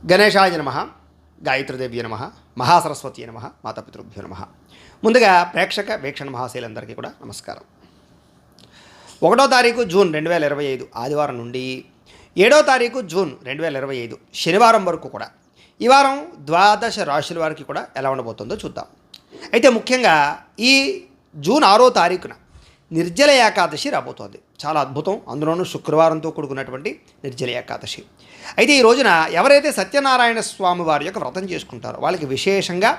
గణేశాయ నమ, గాయత్రీదేవ్య నమ, మహాసరస్వతి నమ, మాతాపితృభ్యో నమ. ముందుగా ప్రేక్షక వీక్షణ మహాశైలందరికీ కూడా నమస్కారం. 1వ తారీఖు జూన్ 2025 ఆదివారం నుండి 7వ తారీఖు జూన్ 2025 శనివారం వరకు కూడా ఈ వారం ద్వాదశ రాశుల వారికి కూడా ఎలా ఉండబోతుందో చూద్దాం. అయితే ముఖ్యంగా ఈ జూన్ 6వ తారీఖున నిర్జల ఏకాదశి రాబోతోంది. చాలా అద్భుతం. అందులోనూ శుక్రవారంతో కూడుకున్నటువంటి నిర్జల ఏకాదశి. అయితే ఈ రోజున ఎవరైతే సత్యనారాయణ స్వామి వారి యొక్క వ్రతం చేసుకుంటారో వాళ్ళకి విశేషంగా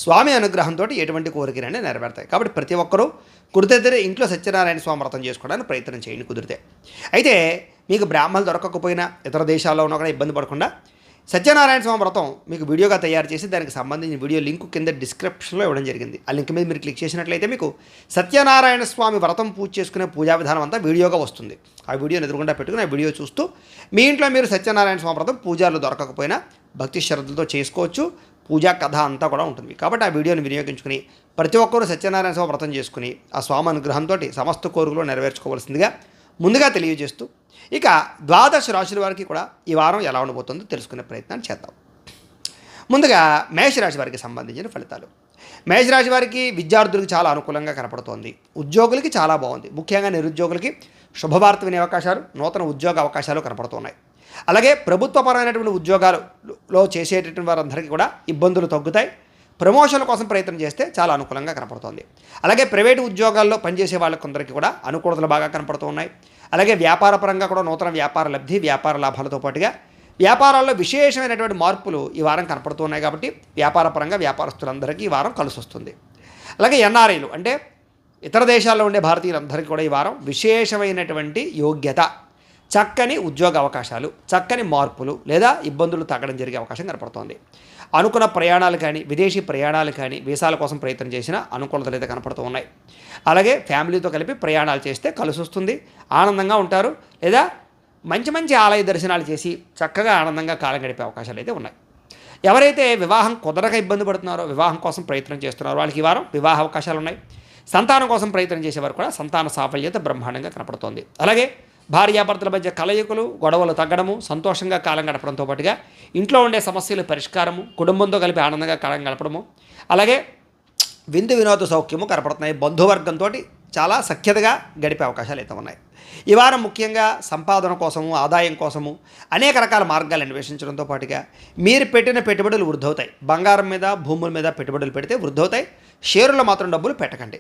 స్వామి అనుగ్రహంతో ఎటువంటి కోరికలనే నెరవేరుతాయి. కాబట్టి ప్రతి ఒక్కరూ కుదిరితే ఇంట్లో సత్యనారాయణ స్వామి వ్రతం చేసుకోవడానికి ప్రయత్నం చేయండి కుదిరితే. అయితే మీకు బ్రాహ్మణులు దొరకకపోయినా ఇతర దేశాల్లో ఉన్నా కూడా ఇబ్బంది పడకుండా సత్యనారాయణ స్వామి వ్రతం మీకు వీడియోగా తయారు చేసి దానికి సంబంధించిన వీడియో లింక్ కింద డిస్క్రిప్షన్లో ఇవ్వడం జరిగింది. ఆ లింక్ మీద మీరు క్లిక్ చేసినట్లయితే మీకు సత్యనారాయణ స్వామి వ్రతం పూజ చేసుకునే పూజా విధానం అంతా వీడియోగా వస్తుంది. ఆ వీడియోని ఎదురుకుండా పెట్టుకుని ఆ వీడియో చూస్తూ మీ ఇంట్లో మీరు సత్యనారాయణ స్వామి వ్రతం పూజారులు దొరకకపోయినా భక్తి శ్రద్ధలతో చేసుకోవచ్చు. పూజా కథ అంతా కూడా ఉంటుంది. కాబట్టి ఆ వీడియోని వినియోగించుకుని ప్రతి ఒక్కరూ సత్యనారాయణ స్వామి వ్రతం చేసుకుని ఆ స్వామి అనుగ్రహంతో సమస్త కోరికలు నెరవేర్చుకోవాల్సిందిగా ముందుగా తెలియజేస్తూ ఇక ద్వాదశ రాశుల వారికి కూడా ఈ వారం ఎలా ఉండబోతుందో తెలుసుకునే ప్రయత్నాన్ని చేద్దాం. ముందుగా మేషరాశి వారికి సంబంధించిన ఫలితాలు. మేషరాశి వారికి విద్యార్థులకు చాలా అనుకూలంగా కనపడుతోంది. ఉద్యోగులకి చాలా బాగుంది. ముఖ్యంగా నిరుద్యోగులకి శుభవార్త వినే అవకాశాలు, నూతన ఉద్యోగ అవకాశాలు కనపడుతున్నాయి. అలాగే ప్రభుత్వపరమైనటువంటి ఉద్యోగాలలో చేసేటటువంటి వారందరికీ కూడా ఇబ్బందులు తగ్గుతాయి. ప్రమోషన్ల కోసం ప్రయత్నం చేస్తే చాలా అనుకూలంగా కనపడుతోంది. అలాగే ప్రైవేటు ఉద్యోగాల్లో పనిచేసే వాళ్ళకందరికీ కూడా అనుకూలతలు బాగా కనపడుతూ ఉన్నాయి. అలాగే వ్యాపార పరంగా కూడా నూతన వ్యాపార లబ్ధి, వ్యాపార లాభాలతో పాటుగా వ్యాపారాల్లో విశేషమైనటువంటి మార్పులు ఈ వారం కనపడుతూ ఉన్నాయి. కాబట్టి వ్యాపార పరంగా వ్యాపారస్తులందరికీ ఈ వారం కలిసి వస్తుంది. అలాగే ఎన్ఆర్ఐలు అంటే ఇతర దేశాల్లో ఉండే భారతీయులందరికీ కూడా ఈ వారం విశేషమైనటువంటి యోగ్యత, చక్కని ఉద్యోగ అవకాశాలు, చక్కని మార్పులు లేదా ఇబ్బందులు తగ్గడం జరిగే అవకాశం కనపడుతోంది. అనుకున్న ప్రయాణాలు కానీ, విదేశీ ప్రయాణాలు కానీ, వీసాల కోసం ప్రయత్నం చేసిన అనుకూలతలు అయితే కనపడుతూ ఉన్నాయి. అలాగే ఫ్యామిలీతో కలిపి ప్రయాణాలు చేస్తే కలిసి వస్తుంది. ఆనందంగా ఉంటారు. లేదా మంచి మంచి ఆలయ దర్శనాలు చేసి చక్కగా ఆనందంగా కాలం గడిపే అవకాశాలు అయితే ఉన్నాయి. ఎవరైతే వివాహం కుదరక ఇబ్బంది పడుతున్నారో, వివాహం కోసం ప్రయత్నం చేస్తున్నారో వాళ్ళకి ఈ వారం వివాహ అవకాశాలు ఉన్నాయి. సంతానం కోసం ప్రయత్నం చేసేవారు కూడా సంతాన సాఫల్యత బ్రహ్మాండంగా కనపడుతోంది. అలాగే భార్యాభర్తల మధ్య కలయికలు, గొడవలు తగ్గడము, సంతోషంగా కాలం గడపడంతో పాటుగా ఇంట్లో ఉండే సమస్యల పరిష్కారము, కుటుంబంతో కలిపి ఆనందంగా కాలం గడపడము, అలాగే విందు వినోద సౌఖ్యము కనపడుతున్నాయి. బంధువర్గంతో చాలా సఖ్యతగా గడిపే అవకాశాలు అయితే ఉన్నాయి. ఈ వారం ముఖ్యంగా సంపాదన కోసము, ఆదాయం కోసము అనేక రకాల మార్గాలు అన్వేషించడంతో పాటుగా మీరు పెట్టిన పెట్టుబడులు వృద్ధవుతాయి. బంగారం మీద, భూముల మీద పెట్టుబడులు పెడితే వృద్ధవుతాయి. షేర్లో మాత్రం డబ్బులు పెట్టకండి.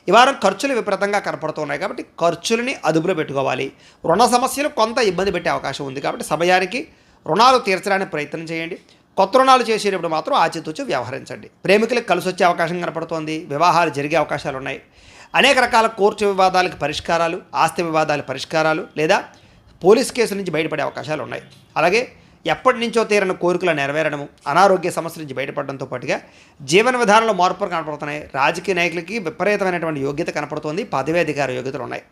ఈ వారం ఖర్చులు విపరీతంగా కనపడుతున్నాయి. కాబట్టి ఖర్చులని అదుపులో పెట్టుకోవాలి. రుణ సమస్యలు కొంత ఇబ్బంది పెట్టే అవకాశం ఉంది. కాబట్టి సమయానికి రుణాలు తీర్చడానికి ప్రయత్నం చేయండి. కొత్త రుణాలు చేసేటప్పుడు మాత్రం ఆచితూచి వ్యవహరించండి. ప్రేమికులకు కలిసి వచ్చే అవకాశం కనపడుతోంది. వివాహాలు జరిగే అవకాశాలు ఉన్నాయి. అనేక రకాల కోర్టు వివాదాలకు పరిష్కారాలు, ఆస్తి వివాదాల పరిష్కారాలు లేదా పోలీస్ కేసుల నుంచి బయటపడే అవకాశాలు ఉన్నాయి. అలాగే ఎప్పటి నుంచో తీరని కోరికలు నెరవేరడము, అనారోగ్య సమస్యల నుంచి బయటపడడంతో పాటుగా జీవన విధానంలో మార్పులు కనపడుతున్నాయి. రాజకీయ నాయకులకి విపరీతమైనటువంటి యోగ్యత కనపడుతోంది. పదవీ అధికార యోగ్యతలు ఉన్నాయి.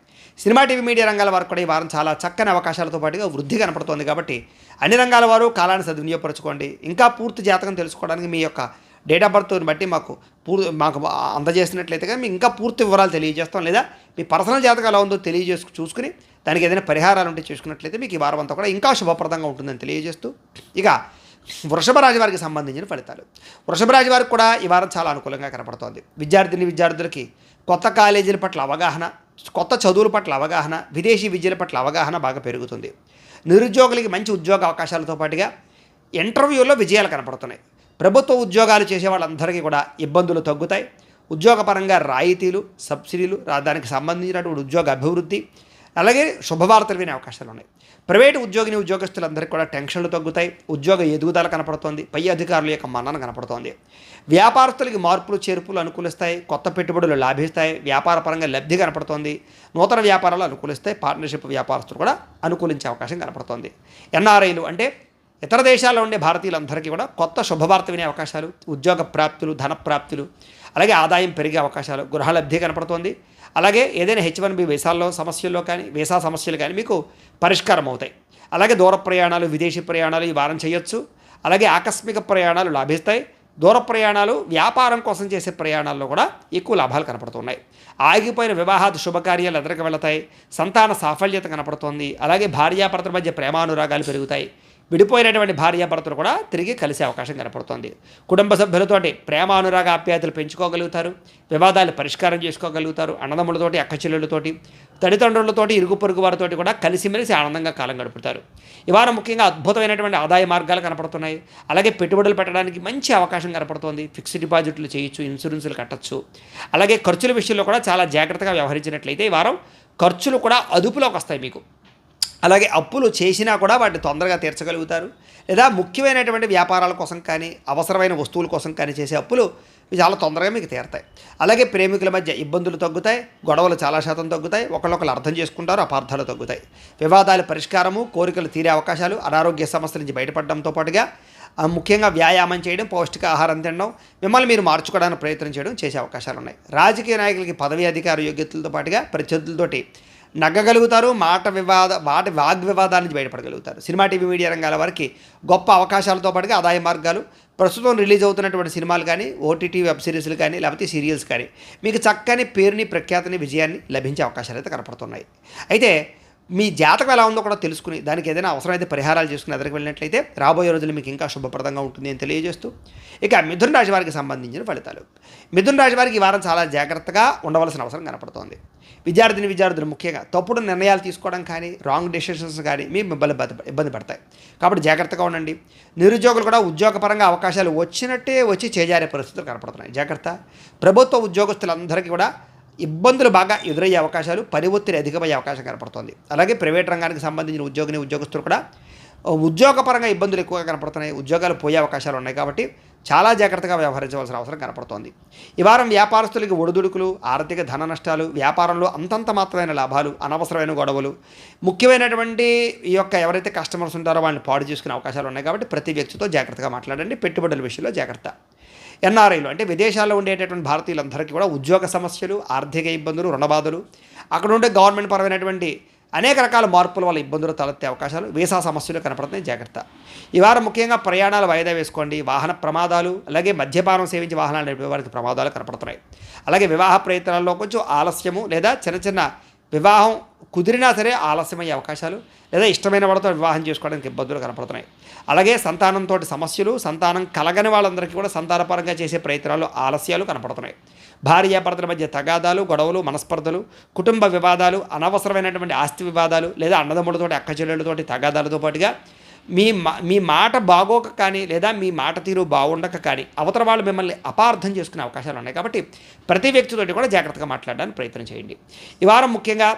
సినిమా, టీవీ, మీడియా రంగాల వారు కూడా ఈ వారం చాలా చక్కని అవకాశాలతో పాటుగా వృద్ధి కనపడుతోంది. కాబట్టి అన్ని రంగాల వారు కాలాన్ని సద్వినియోగపరచుకోండి. ఇంకా పూర్తి జాతకం తెలుసుకోవడానికి మీ యొక్క డేట్ ఆఫ్ బర్త్ని బట్టి మాకు అందజేసినట్లయితే కానీ మీకు ఇంకా పూర్తి వివరాలు తెలియజేస్తాం. లేదా మీ పర్సనల్ జాతకం ఎలా ఉందో చూసుకుని దానికి ఏదైనా పరిహారాలు ఉంటే చేసుకున్నట్లయితే మీకు ఈ వారం అంతా కూడా ఇంకా శుభప్రదంగా ఉంటుందని తెలియజేస్తూ ఇక వృషభ రాశి వారికి సంబంధించిన ఫలితాలు. వృషభ రాశి వారికి కూడా ఈ వారం చాలా అనుకూలంగా కనపడుతోంది. విద్యార్థులకి కొత్త కాలేజీల పట్ల అవగాహన, కొత్త చదువుల పట్ల అవగాహన, విదేశీ విద్యల పట్ల అవగాహన బాగా పెరుగుతుంది. నిరుద్యోగులకి మంచి ఉద్యోగ అవకాశాలతో పాటుగా ఇంటర్వ్యూలో విజయాలు కనపడుతున్నాయి. ప్రభుత్వ ఉద్యోగాలు చేసే వాళ్ళందరికీ కూడా ఇబ్బందులు తగ్గుతాయి. ఉద్యోగపరంగా రాయితీలు, సబ్సిడీలు, దానికి సంబంధించినటువంటి ఉద్యోగ అభివృద్ధి, అలాగే శుభవార్తలు వినే అవకాశాలు ఉన్నాయి. ప్రైవేటు ఉద్యోగస్తులందరికీ కూడా టెన్షన్లు తగ్గుతాయి. ఉద్యోగ ఎదుగుదల కనపడుతోంది. పై అధికారుల యొక్క మన్నన కనపడుతోంది. వ్యాపారస్తులకి మార్పులు, చేర్పులు అనుకూలిస్తాయి. కొత్త పెట్టుబడులు లాభిస్తాయి. వ్యాపార పరంగా లబ్ధి కనపడుతోంది. నూతన వ్యాపారాలు అనుకూలిస్తాయి. పార్ట్నర్షిప్ వ్యాపారస్తులు కూడా అనుకూలించే అవకాశం కనపడుతోంది. ఎన్ఆర్ఐలు అంటే ఇతర దేశాల్లో ఉండే భారతీయులందరికీ కూడా కొత్త శుభవార్త వినే అవకాశాలు, ఉద్యోగ ప్రాప్తులు, ధన ప్రాప్తులు, అలాగే ఆదాయం పెరిగే అవకాశాలు, గృహలబ్ధి కనపడుతోంది. అలాగే ఏదైనా H1B వీసా సమస్యలు కానీ మీకు పరిష్కారం అవుతాయి. అలాగే దూర ప్రయాణాలు, విదేశీ ప్రయాణాలు ఈ వారం చేయొచ్చు. అలాగే ఆకస్మిక ప్రయాణాలు లాభిస్తాయి. దూర ప్రయాణాలు, వ్యాపారం కోసం చేసే ప్రయాణాల్లో కూడా ఎక్కువ లాభాలు కనపడుతున్నాయి. ఆగిపోయిన వివాహాది శుభకార్యాలు ఎదురుకు వెళతాయి. సంతాన సాఫల్యత కనపడుతోంది. అలాగే భార్యాభర్తల మధ్య ప్రేమానురాగాలు పెరుగుతాయి. విడిపోయినటువంటి భార్యాభర్తలు కూడా తిరిగి కలిసే అవకాశం కనపడుతోంది. కుటుంబ సభ్యులతోటి ప్రేమ అనురాగ ఆప్యాయతలు పెంచుకోగలుగుతారు, వివాదాలు పరిష్కారం చేసుకోగలుగుతారు, అన్నదమ్ములతోటి అక్క చెల్లెళ్ళతోటి తల్లిదండ్రులతోటి ఇరుగు పొరుగు వారితోటి కూడా కలిసిమెలిసి ఆనందంగా కాలం గడుపుతారు. ఈ వారం ముఖ్యంగా అద్భుతమైనటువంటి ఆదాయ మార్గాలు కనపడుతున్నాయి. అలాగే పెట్టుబడులు పెట్టడానికి మంచి అవకాశం కనపడుతోంది. ఫిక్స్డ్ డిపాజిట్లు చేయొచ్చు, ఇన్సూరెన్సులు కట్టచ్చు. అలాగే ఖర్చుల విషయంలో కూడా చాలా జాగ్రత్తగా వ్యవహరించినట్లయితే ఈ వారం ఖర్చులు కూడా అదుపులోకి వస్తాయి మీకు. అలాగే అప్పులు చేసినా కూడా వాటిని తొందరగా తీర్చగలుగుతారు. లేదా ముఖ్యమైనటువంటి వ్యాపారాల కోసం కానీ అవసరమైన వస్తువుల కోసం కానీ చేసే అప్పులు చాలా తొందరగా మీకు తీరతాయి. అలాగే ప్రేమికుల మధ్య ఇబ్బందులు తగ్గుతాయి, గొడవలు చాలా శాతం తగ్గుతాయి, ఒకళ్ళొకరు అర్థం చేసుకుంటారు, అపార్థాలు తగ్గుతాయి. వివాదాల పరిష్కారము, కోరికలు తీరే అవకాశాలు, అనారోగ్య సమస్యల నుంచి బయటపడడంతో పాటుగా ముఖ్యంగా వ్యాయామం చేయడం, పౌష్టికాహారం తినడం, మిమ్మల్ని మీరు మార్చుకోవడానికి ప్రయత్నం చేయడం చేసే అవకాశాలు ఉన్నాయి. రాజకీయ నాయకులకి పదవి అధికార యోగ్యతలతో పాటుగా ప్రత్యర్థులతోటి నగ్గగలుగుతారు, వాగ్వివాదాల నుంచి బయటపడగలుగుతారు. సినిమా టీవీ మీడియా రంగాల వారికి గొప్ప అవకాశాలతో పాటుగా ఆదాయ మార్గాలు, ప్రస్తుతం రిలీజ్ అవుతున్నటువంటి సినిమాలు కానీ, ఓటీటీ వెబ్ సిరీస్లు కానీ, లేకపోతే సీరియల్స్ కానీ మీకు చక్కని పేరుని, ప్రఖ్యాతిని, విజయాన్ని లభించే అవకాశాలు అయితే కనపడుతున్నాయి. అయితే మీ జాతకం ఎలా ఉందో కూడా తెలుసుకుని దానికి ఏదైనా అవసరమైతే పరిహారాలు చేసుకుని ఎదురుకు వెళ్ళినట్లయితే రాబోయే రోజులు మీకు ఇంకా శుభప్రదంగా ఉంటుంది అని తెలియజేస్తూ ఇక మిథున రాశి వారికి సంబంధించిన ఫలితాలు. మిథున రాశి వారికి ఈ వారం చాలా జాగ్రత్తగా ఉండవలసిన అవసరం కనపడుతోంది. విద్యార్థులు ముఖ్యంగా తప్పుడు నిర్ణయాలు తీసుకోవడం కానీ, రాంగ్ డెసిషన్స్ కానీ మీ ఇబ్బంది పడతాయి. కాబట్టి జాగ్రత్తగా ఉండండి. నిరుద్యోగులు కూడా ఉద్యోగపరంగా అవకాశాలు వచ్చినట్టే వచ్చి చేజారే పరిస్థితులు కనపడుతున్నాయి. జాగ్రత్త. ప్రభుత్వ ఉద్యోగస్తులందరికీ కూడా ఇబ్బందులు బాగా ఎదురయ్యే అవకాశాలు, పని ఒత్తిడి అధికమయ్యే అవకాశం కనపడుతుంది. అలాగే ప్రైవేట్ రంగానికి సంబంధించిన ఉద్యోగస్తులు కూడా ఉద్యోగపరంగా ఇబ్బందులు ఎక్కువగా కనపడుతున్నాయి. ఉద్యోగాలు పోయే అవకాశాలు ఉన్నాయి. కాబట్టి చాలా జాగ్రత్తగా వ్యవహరించవలసిన అవసరం కనపడుతోంది. ఈ వారం వ్యాపారస్తులకి ఒడిదుడుకులు, ఆర్థిక ధన నష్టాలు, వ్యాపారంలో అంతంత మాత్రమైన లాభాలు, అనవసరమైన గొడవలు, ముఖ్యమైనటువంటి ఈ యొక్క ఎవరైతే కస్టమర్స్ ఉంటారో వాళ్ళని పాడు చేసుకునే అవకాశాలు ఉన్నాయి. కాబట్టి ప్రతి వ్యక్తితో జాగ్రత్తగా మాట్లాడండి. పెట్టుబడుల విషయంలో జాగ్రత్త. ఎన్ఆర్ఐలు అంటే విదేశాల్లో ఉండేటటువంటి భారతీయులందరికీ కూడా ఉద్యోగ సమస్యలు, ఆర్థిక ఇబ్బందులు, రుణబాధలు, అక్కడ ఉండే గవర్నమెంట్ పరమైనటువంటి అనేక రకాల మార్పుల వల్ల ఇబ్బందులు తలెత్తే అవకాశాలు, వీసా సమస్యలు కనపడుతున్నాయి. జాగ్రత్త. ఈ వారం ముఖ్యంగా ప్రయాణాలు వాయిదా వేసుకోండి. వాహన ప్రమాదాలు, అలాగే మద్యపానం సేవించి వాహనాలు నడిపే వారికి ప్రమాదాలు కనపడుతున్నాయి. అలాగే వివాహ ప్రయత్నాల్లో కొంచెం ఆలస్యము లేదా చిన్న వివాహం కుదిరినా సరే ఆలస్యమయ్యే అవకాశాలు, లేదా ఇష్టమైన వాళ్ళతో వివాహం చేసుకోవడానికి ఇబ్బందులు కనపడుతున్నాయి. అలాగే సంతానంతో సమస్యలు, సంతానం కలగని వాళ్ళందరికీ కూడా సంతానపరంగా చేసే ప్రయత్నాలు ఆలస్యాలు కనపడుతున్నాయి. భార్యాభర్తల మధ్య తగాదాలు, గొడవలు, మనస్పర్ధలు, కుటుంబ వివాదాలు, అనవసరమైనటువంటి ఆస్తి వివాదాలు, లేదా అన్నదమ్ములతోటి అక్క చెల్లెళ్ళతోటి తగాదాలతో పాటుగా మీ మాట బాగోక కానీ, లేదా మీ మాట తీరు బాగుండక కానీ అవతల వాళ్ళు మిమ్మల్ని అపార్థం చేసుకునే అవకాశాలు ఉన్నాయి. కాబట్టి ప్రతి వ్యక్తితోటి కూడా జాగ్రత్తగా మాట్లాడడానికి ప్రయత్నం చేయండి. ఈ వారం ముఖ్యంగా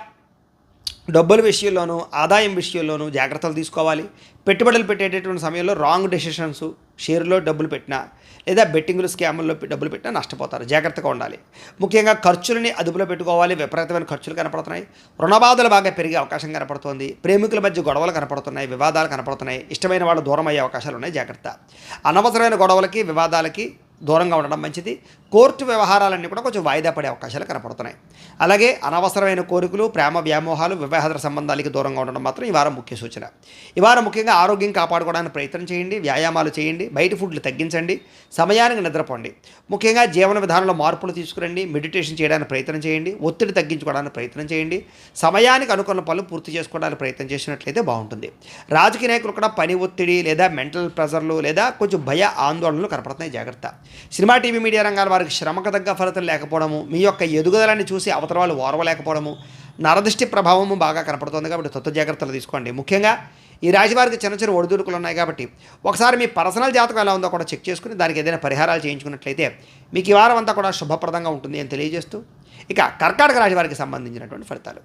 డబ్బుల విషయంలోనూ, ఆదాయం విషయంలోనూ జాగ్రత్తలు తీసుకోవాలి. పెట్టుబడులు పెట్టేటటువంటి సమయంలో రాంగ్ డెసిషన్స్, షేర్లో డబ్బులు పెట్టినా లేదా బెట్టింగ్లు, స్కాముల్లో డబ్బులు పెట్టినా నష్టపోతారు. జాగ్రత్తగా ఉండాలి. ముఖ్యంగా ఖర్చులని అదుపులో పెట్టుకోవాలి. విపరీతమైన ఖర్చులు కనపడుతున్నాయి. రుణబాధలు బాగా పెరిగే అవకాశం కనపడుతోంది. ప్రేమికుల మధ్య గొడవలు కనపడుతున్నాయి, వివాదాలు కనపడుతున్నాయి. ఇష్టమైన వాళ్ళు దూరం అయ్యే అవకాశాలు ఉన్నాయి. జాగ్రత్త. అనవసరమైన గొడవలకి, వివాదాలకి దూరంగా ఉండడం మంచిది. కోర్టు వ్యవహారాలన్నీ కూడా కొంచెం వాయిదా పడే అవకాశాలు కనపడుతున్నాయి. అలాగే అనవసరమైన కోరికలు, ప్రేమ వ్యామోహాలు, వివాహేతర సంబంధాలకి దూరంగా ఉండడం మాత్రం ఈ వారం ముఖ్య సూచన. ఈ వారం ముఖ్యంగా ఆరోగ్యం కాపాడుకోవడానికి ప్రయత్నం చేయండి. వ్యాయామాలు చేయండి. బయట ఫుడ్లు తగ్గించండి. సమయానికి నిద్రపోండి. ముఖ్యంగా జీవన విధానంలో మార్పులు తీసుకురండి. మెడిటేషన్ చేయడానికి ప్రయత్నం చేయండి. ఒత్తిడి తగ్గించుకోవడానికి ప్రయత్నం చేయండి. సమయానికి అనుకున్న పనులు పూర్తి చేసుకోవడానికి ప్రయత్నం చేసినట్లయితే బాగుంటుంది. రాజకీయ నాయకులు కూడా పని ఒత్తిడి, లేదా మెంటల్ ప్రెజర్లు, లేదా కొంచెం భయ ఆందోళనలు కనపడుతున్నాయి. జాగ్రత్త. సినిమా టీవీ మీడియా రంగాల వారికి శ్రమకు తగ్గ ఫలితం లేకపోవడము, మీ యొక్క ఎదుగుదలని చూసి అవతల వాళ్ళు ఓర్వలేకపోవడము, నరదృష్టి ప్రభావము బాగా కనపడుతుంది. కాబట్టి తత్వ జాగ్రత్తలు తీసుకోండి. ముఖ్యంగా ఈ రాశి వారికి చిన్న ఒడిదుడుకులు ఉన్నాయి. కాబట్టి ఒకసారి మీ పర్సనల్ జాతకం ఎలా ఉందో కూడా చెక్ చేసుకుని దానికి ఏదైనా పరిహారాలు చేయించుకున్నట్లయితే మీకు ఈ వారం అంతా కూడా శుభప్రదంగా ఉంటుంది అని తెలియజేస్తూ ఇక కర్కాటక రాశి వారికి సంబంధించినటువంటి ఫలితాలు.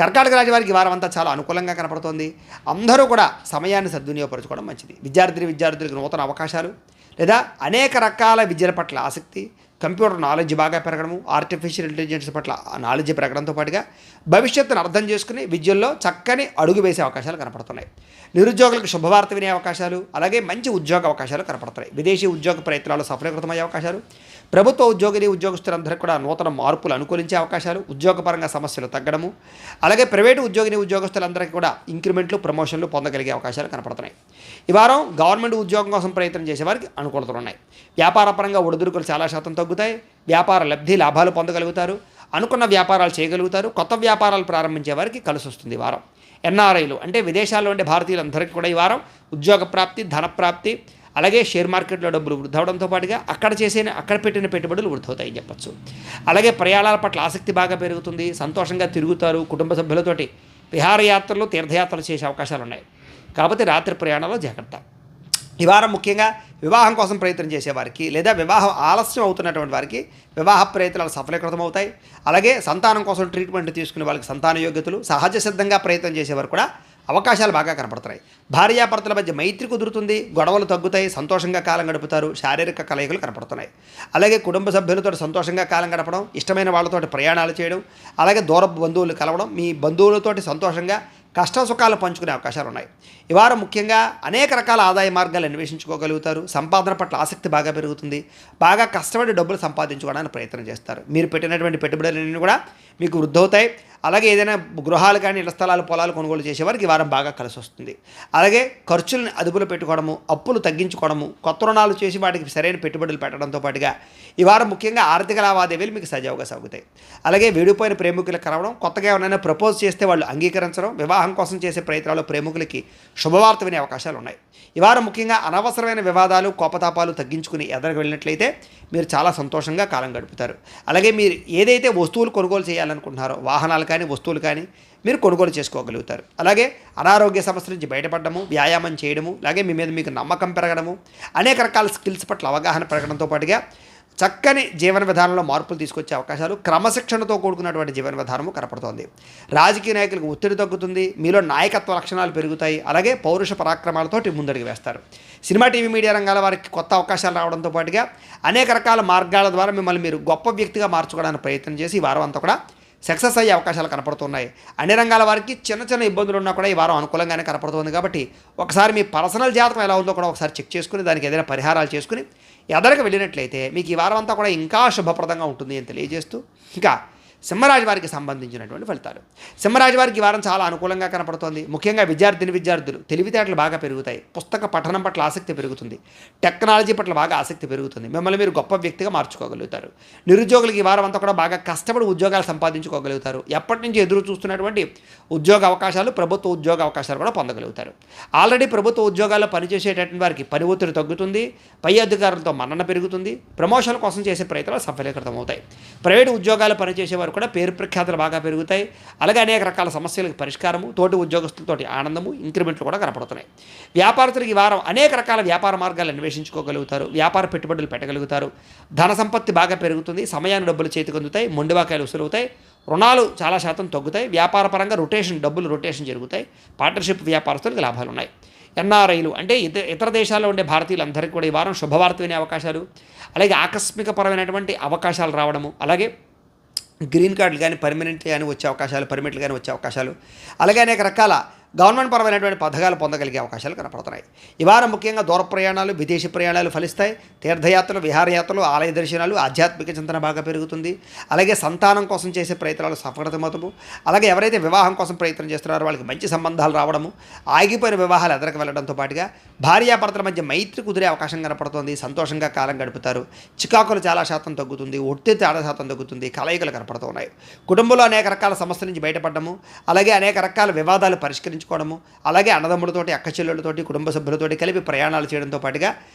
కర్కాటక రాశి వారికి వారం అంతా చాలా అనుకూలంగా కనపడుతోంది. అందరూ కూడా సమయాన్ని సద్వినియోగపరచుకోవడం మంచిది. విద్యార్థులకు నూతన అవకాశాలు, లేదా అనేక రకాల విద్యల పట్ల ఆసక్తి, కంప్యూటర్ నాలెడ్జ్ బాగా పెరగడము, ఆర్టిఫిషియల్ ఇంటెలిజెన్స్ పట్ల నాలెడ్జ్ పెరగడంతో పాటుగా భవిష్యత్తును అర్థం చేసుకుని విద్యల్లో చక్కని అడుగు వేసే అవకాశాలు కనపడుతున్నాయి. నిరుద్యోగులకు శుభవార్త వినే అవకాశాలు, అలాగే మంచి ఉద్యోగ అవకాశాలు కనపడుతున్నాయి. విదేశీ ఉద్యోగ ప్రయత్నాలు సఫలీకృతమయ్యే అవకాశాలు, ప్రభుత్వ ఉద్యోగులందరికీ కూడా నూతన మార్పులు అనుకూలించే అవకాశాలు, ఉద్యోగపరంగా సమస్యలు తగ్గడము, అలాగే ప్రైవేటు ఉద్యోగులందరికీ కూడా ఇంక్రిమెంట్లు, ప్రమోషన్లు పొందగలిగే అవకాశాలు కనపడుతున్నాయి. ఈ వారం గవర్నమెంట్ ఉద్యోగం కోసం ప్రయత్నం చేసేవారికి అనుకూలతలు ఉన్నాయి. వ్యాపారపరంగా ఒడిదుడుకులు చాలా శాతం తగ్గుతాయి. వ్యాపార లబ్ధి, లాభాలు పొందగలుగుతారు. అనుకున్న వ్యాపారాలు చేయగలుగుతారు. కొత్త వ్యాపారాలు ప్రారంభించే వారికి కలిసి వస్తుంది. వారం ఎన్ఆర్ఐలు అంటే విదేశాల్లో ఉండే భారతీయులందరికీ కూడా ఈ వారం ఉద్యోగ ప్రాప్తి, ధనప్రాప్తి, అలాగే షేర్ మార్కెట్లో డబ్బులు వృద్ధి అవడంతో పాటుగా అక్కడ పెట్టిన పెట్టుబడులు వృద్ధి అవుతాయని చెప్పచ్చు. అలాగే ప్రయాణాల పట్ల ఆసక్తి బాగా పెరుగుతుంది, సంతోషంగా తిరుగుతారు, కుటుంబ సభ్యులతోటి విహారయాత్రలు, తీర్థయాత్రలు చేసే అవకాశాలు ఉన్నాయి. కాకపోతే రాత్రి ప్రయాణంలో జాగ్రత్త. ఈ వారం ముఖ్యంగా వివాహం కోసం ప్రయత్నం చేసేవారికి లేదా వివాహం ఆలస్యం అవుతున్నటువంటి వారికి వివాహ ప్రయత్నాలు సఫలీకృతం అవుతాయి. అలాగే సంతానం కోసం ట్రీట్మెంట్ తీసుకునే వాళ్ళకి సంతాన యోగ్యతలు, సహజ సిద్ధంగా ప్రయత్నం చేసేవారు కూడా అవకాశాలు బాగా కనపడుతున్నాయి. భార్యాభర్తల మధ్య మైత్రి కుదురుతుంది, గొడవలు తగ్గుతాయి, సంతోషంగా కాలం గడుపుతారు, శారీరక కలయికలు కనపడుతున్నాయి. అలాగే కుటుంబ సభ్యులతో సంతోషంగా కాలం గడపడం, ఇష్టమైన వాళ్ళతో ప్రయాణాలు చేయడం, అలాగే దూరపు బంధువులు కలవడం, మీ బంధువులతోటి సంతోషంగా కష్ట సుఖాలు పంచుకునే అవకాశాలు ఉన్నాయి. ఈ వారం ముఖ్యంగా అనేక రకాల ఆదాయ మార్గాలు అన్వేషించుకోగలుగుతారు, సంపాదన పట్ల ఆసక్తి బాగా పెరుగుతుంది, బాగా కష్టపడి డబ్బులు సంపాదించుకోవడానికి ప్రయత్నం చేస్తారు. మీరు పెట్టినటువంటి పెట్టుబడులన్నీ కూడా మీకు వృద్ధవుతాయి. అలాగే ఏదైనా గృహాలు కానీ, ఇళ్ల స్థలాలు, పొలాలు కొనుగోలు చేసేవారికి ఈ వారం బాగా కలిసి వస్తుంది. అలాగే ఖర్చులను అదుపులో పెట్టుకోవడము, అప్పులు తగ్గించుకోవడము, కొత్త రుణాలు చేసి వాటికి సరైన పెట్టుబడులు పెట్టడంతో పాటుగా ఈ వారం ముఖ్యంగా ఆర్థిక లావాదేవీలు మీకు సజావుగా సాగుతాయి. అలాగే విడిపోయిన ప్రేమికులు కలవడం, కొత్తగా ఎవరైనా ప్రపోజ్ చేస్తే వాళ్ళు అంగీకరించడం, వివాహం కోసం చేసే ప్రయత్నాలు ప్రేమికులకి శుభవార్త వినే అవకాశాలు ఉన్నాయి. ఈ వారం ముఖ్యంగా అనవసరమైన వివాదాలు, కోపతాపాలు తగ్గించుకుని ఎదరికి వెళ్ళినట్లయితే మీరు చాలా సంతోషంగా కాలం గడుపుతారు. అలాగే మీరు ఏదైతే వస్తువులు కొనుగోలు చేయాలనుకుంటున్నారో, వాహనాలు కానీ, వస్తువులు కానీ మీరు కొనుగోలు చేసుకోగలుగుతారు. అలాగే అనారోగ్య సమస్యల నుంచి బయటపడము, వ్యాయామం చేయడము, అలాగే మీ మీద మీకు నమ్మకం పెరగడము, అనేక రకాల స్కిల్స్ పట్ల అవగాహన పెరగడంతో పాటుగా చక్కని జీవన విధానంలో మార్పులు తీసుకొచ్చే అవకాశాలు, క్రమశిక్షణతో కూడుకున్నటువంటి జీవన విధానము కనపడుతోంది. రాజకీయ నాయకులకు ఒత్తిడి తగ్గుతుంది, మీలో నాయకత్వ లక్షణాలు పెరుగుతాయి, అలాగే పౌరుష పరాక్రమాలతోటి ముందడుగు వేస్తారు. సినిమా, టీవీ, మీడియా రంగాల వారికి కొత్త అవకాశాలు రావడంతో పాటుగా అనేక రకాల మార్గాల ద్వారా మిమ్మల్ని మీరు గొప్ప వ్యక్తిగా మార్చుకోవడానికి ప్రయత్నం చేసి ఈ వారం అంతా కూడా సక్సెస్ అయ్యే అవకాశాలు కనపడుతున్నాయి. అన్ని రంగాల వారికి చిన్న చిన్న ఇబ్బందులు ఉన్నా కూడా ఈ వారం అనుకూలంగానే కనపడుతుంది. కాబట్టి ఒకసారి మీ పర్సనల్ జాతకం ఎలా ఉందో కూడా ఒకసారి చెక్ చేసుకుని దానికి ఏదైనా పరిహారాలు చేసుకుని ఎదరికి వెళ్ళినట్లయితే మీకు ఈ వారం అంతా కూడా ఇంకా శుభప్రదంగా ఉంటుంది అని తెలియజేస్తూ, ఇంకా సింహరాశి వారికి సంబంధించినటువంటి ఫలితాలు. సింహరాశి వారికి ఈ వారం చాలా అనుకూలంగా కనపడుతోంది. ముఖ్యంగా విద్యార్థులు తెలివితేటలు బాగా పెరుగుతాయి, పుస్తక పఠనం పట్ల ఆసక్తి పెరుగుతుంది, టెక్నాలజీ పట్ల బాగా ఆసక్తి పెరుగుతుంది, మిమ్మల్ని మీరు గొప్ప వ్యక్తిగా మార్చుకోగలుగుతారు. నిరుద్యోగులకి ఈ వారం అంతా కూడా బాగా కష్టపడి ఉద్యోగాలు సంపాదించుకోగలుగుతారు. ఎప్పటి నుంచి ఎదురు చూస్తున్నటువంటి ఉద్యోగ అవకాశాలు, ప్రభుత్వ ఉద్యోగ అవకాశాలు కూడా పొందగలుగుతారు. ఆల్రెడీ ప్రభుత్వ ఉద్యోగాల్లో పనిచేసేటటువంటి వారికి పని ఒత్తిడి తగ్గుతుంది, పై అధికారులతో మన్నన పెరుగుతుంది, ప్రమోషన్ల కోసం చేసే ప్రయత్నాలు సఫలీకృతం అవుతాయి. ప్రైవేటు ఉద్యోగాలు పనిచేసేవారు కూడా పేరు ప్రఖ్యాతులు బాగా పెరుగుతాయి. అలాగే అనేక రకాల సమస్యలకు పరిష్కారము, తోటి ఉద్యోగస్తులతోటి ఆనందము, ఇంక్రిమెంట్లు కూడా కనపడుతున్నాయి. వ్యాపారస్తులకు ఈ వారం అనేక రకాల వ్యాపార మార్గాలు అన్వేషించుకోగలుగుతారు, వ్యాపార పెట్టుబడులు పెట్టగలుగుతారు, ధన సంపత్తి బాగా పెరుగుతుంది, సమయాన్ని డబ్బులు చేతికి అందుతాయి, మొండివాకాయలు వసూలవుతాయి, రుణాలు చాలా శాతం తగ్గుతాయి, వ్యాపార పరంగా డబ్బులు రొటేషన్ జరుగుతాయి, పార్ట్నర్షిప్ వ్యాపారస్తులకు లాభాలు ఉన్నాయి. ఎన్ఆర్ఐలు అంటే ఇతర దేశాల్లో ఉండే భారతీయులందరికీ కూడా ఈ వారం శుభవార్త వినే అవకాశాలు, అలాగే ఆకస్మికపరమైనటువంటి అవకాశాలు రావడము, అలాగే గ్రీన్ కార్డులు కానీ, పర్మిటెంట్లు కానీ వచ్చే అవకాశాలు, అలాగే అనేక రకాల గవర్నమెంట్ పరమైనటువంటి పథకాలు పొందగలిగే అవకాశాలు కనపడుతున్నాయి. ఈ వారం ముఖ్యంగా దూర ప్రయాణాలు, విదేశీ ప్రయాణాలు ఫలిస్తాయి. తీర్థయాత్రలు, విహారయాత్రలు, ఆలయ దర్శనాలు, ఆధ్యాత్మిక చింతన బాగా పెరుగుతుంది. అలాగే సంతానం కోసం చేసే ప్రయత్నాలు సఫలతమవుతాము. అలాగే ఎవరైతే వివాహం కోసం ప్రయత్నం చేస్తున్నారో వాళ్ళకి మంచి సంబంధాలు రావడము, ఆగిపోయిన వివాహాలు ఎదరికి వెళ్ళడంతో పాటుగా భార్యాభర్తల మధ్య మైత్రి కుదిరే అవకాశం కనపడుతుంది. సంతోషంగా కాలం గడుపుతారు. చికాకులు చాలా శాతం తగ్గుతుంది, ఒత్తిడి చాలా శాతం తగ్గుతుంది, కలయికలు కనపడుతున్నాయి. కుటుంబంలో అనేక రకాల సమస్యల నుంచి బయటపడము, అలాగే అనేక రకాల వివాదాలు పరిష్కరించుకోవడము, అలాగే అన్నదమ్ములతోటి, అక్క చెల్లెళ్ళతోటి, కుటుంబ సభ్యులతోటి కలిపి ప్రయాణాలు చేయడంతో పాటుగా